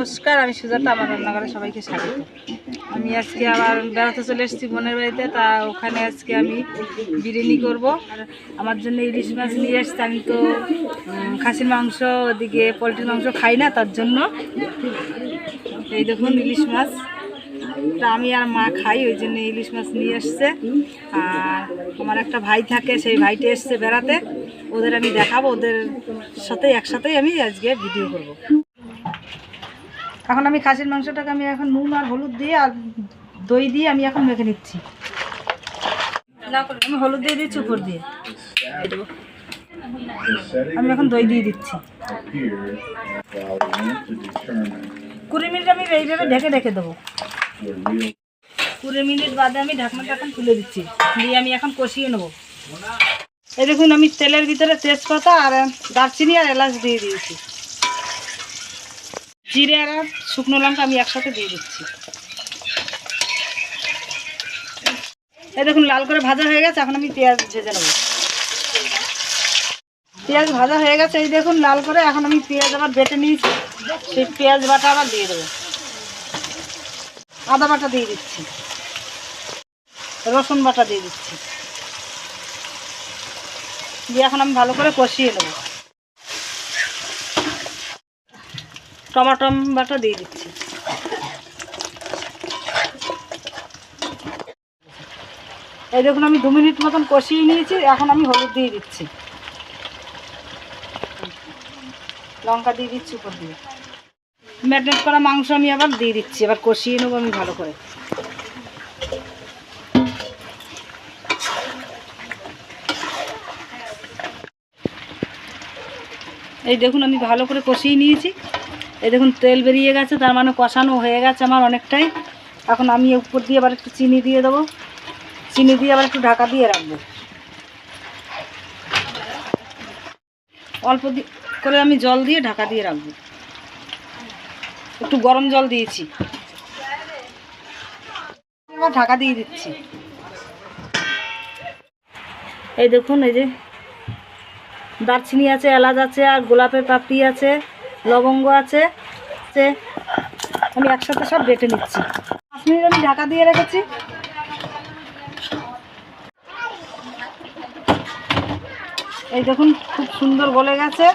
নমস্কার, আমি সুজাতা। আমার রান্নাঘরে সবাইকে স্বাগত। আমি আজকে আবার বেড়াতে চলে এসেছি বোনের বাড়িতে। তা ওখানে আজকে আমি বিরিয়ানি করব। আর আমার জন্য ইলিশ মাছ নিয়ে এসছি। আমি তো খাসির মাংস, ওদিকে পোলট্রির মাংস খাই না, তার জন্য এই দেখুন ইলিশ মাছ। তা আমি আর মা খাই, ওই জন্য ইলিশ মাছ নিয়ে এসছে। আর আমার একটা ভাই থাকে, সেই ভাইটা এসছে বেড়াতে। ওদের আমি দেখাবো, ওদের সাথে একসাথেই আমি আজকে ভিডিও করব। এখন আমি খাসির মাংসটাকে আমি এখন নুন আর হলুদ দিয়ে আর দই দিয়ে আমি এখন মেখে নিচ্ছি। আমি হলুদ দিয়ে দিচ্ছি উপর দিয়ে, আমি এখন দই দিয়ে দিচ্ছি। 20 মিনিট আমি এইভাবে ঢেকে রেখে দেবো। 20 মিনিট বাদে আমি ঢাকনাটা এখন তুলে দিচ্ছি, দিয়ে আমি এখন কষিয়ে নেবো। এই দেখুন আমি তেলের ভিতরে তেজপাতা আর দারচিনি আর এলাচ দিয়ে দিয়েছি। জিরে আর শুকনো লঙ্কা আমি একসাথে দিয়ে দিচ্ছি। এই দেখুন লাল করে ভাজা হয়ে গেছে, এখন আমি পেঁয়াজ ভেজে নেব। পেঁয়াজ ভাজা হয়ে গেছে, এই দেখুন লাল করে। এখন আমি পেঁয়াজ আবার বেটে নিয়েছি, সেই পেঁয়াজ বাটা আবার দিয়ে দেবো। আদা বাটা দিয়ে দিচ্ছি, রসুন বাটা দিয়ে দিচ্ছি, দিয়ে এখন আমি ভালো করে কষিয়ে নেব। টমেটো বাটা দিয়ে দিচ্ছি। এই দেখুন আমি 2 মিনিট মতন কষিয়ে নিয়েছি। এখন আমি হলুদ দিয়ে দিচ্ছি, লঙ্কা দিয়ে দিচ্ছি উপর দিয়ে। ম্যারিনেট করা মাংস আমি আবার দিয়ে দিচ্ছি, এবার কষিয়ে নেবো আমি ভালো করে। এই দেখুন আমি ভালো করে কষিয়ে নিয়েছি। এই দেখুন তেল বেরিয়ে গেছে, তার মানে কষানো হয়ে গেছে আমার অনেকটাই। এখন আমি উপর দিয়ে আবার একটু চিনি দিয়ে দেবো। চিনি দিয়ে আবার একটু ঢাকা দিয়ে রাখবো। অল্প করে আমি জল দিয়ে ঢাকা দিয়ে রাখবো। একটু গরম জল দিয়েছি, এবার ঢাকা দিয়ে দিচ্ছি। এই দেখুন এই যে দারচিনি আছে, এলাচ আছে, আর গোলাপের পাপড়ি আছে, লবঙ্গ আছে, আমি একসাথে সব বেটে নিচ্ছি। 5 মিনিট আমি ঢাকা দিয়ে রেখেছি। এই দেখুন খুব সুন্দর গলে গেছে।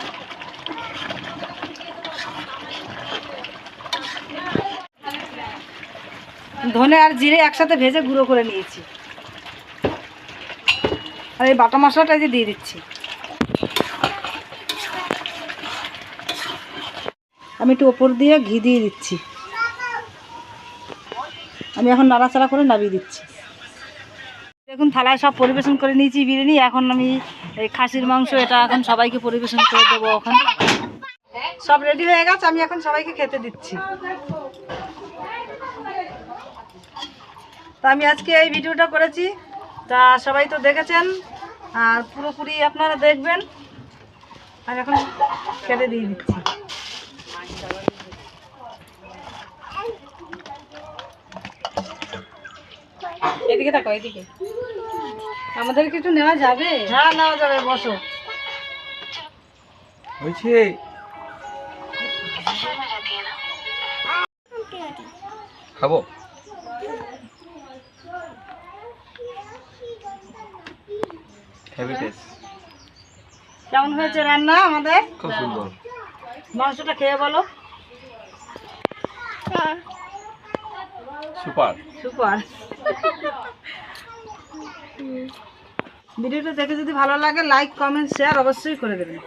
ধনে আর জিরে একসাথে ভেজে গুঁড়ো করে নিয়েছি। আর এই বাটা মশলাটা যে দিয়ে দিচ্ছি। আমি একটু ওপর দিয়ে ঘি দিয়ে দিচ্ছি। আমি এখন নাড়াচাড়া করে নামিয়ে দিচ্ছি। দেখুন থালায় সব পরিবেশন করে নিয়েছি বিরিয়ানি। এখন আমি এই খাসির মাংস এটা এখন সবাইকে পরিবেশন করে দেবো। এখন সব রেডি হয়ে গেছে, আমি এখন সবাইকে খেতে দিচ্ছি। তা আমি আজকে এই ভিডিওটা করেছি, তা সবাই তো দেখেছেন, আর পুরোপুরি আপনারা দেখবেন। আর এখন খেতে দিয়ে দিচ্ছি। এদিকে থাকো, এদিকে। আমাদের কিছু নেওয়া যাবে? হ্যাঁ নেওয়া যাবে, বসো। খাবো। কেমন হয়েছে রান্না আমাদের? খুব সুন্দর। মাংসটা খেয়ে বলো। Super super. ভিডিওটা দেখে যদি ভালো লাগে লাইক, কমেন্ট, শেয়ার অবশ্যই করে দেবেন।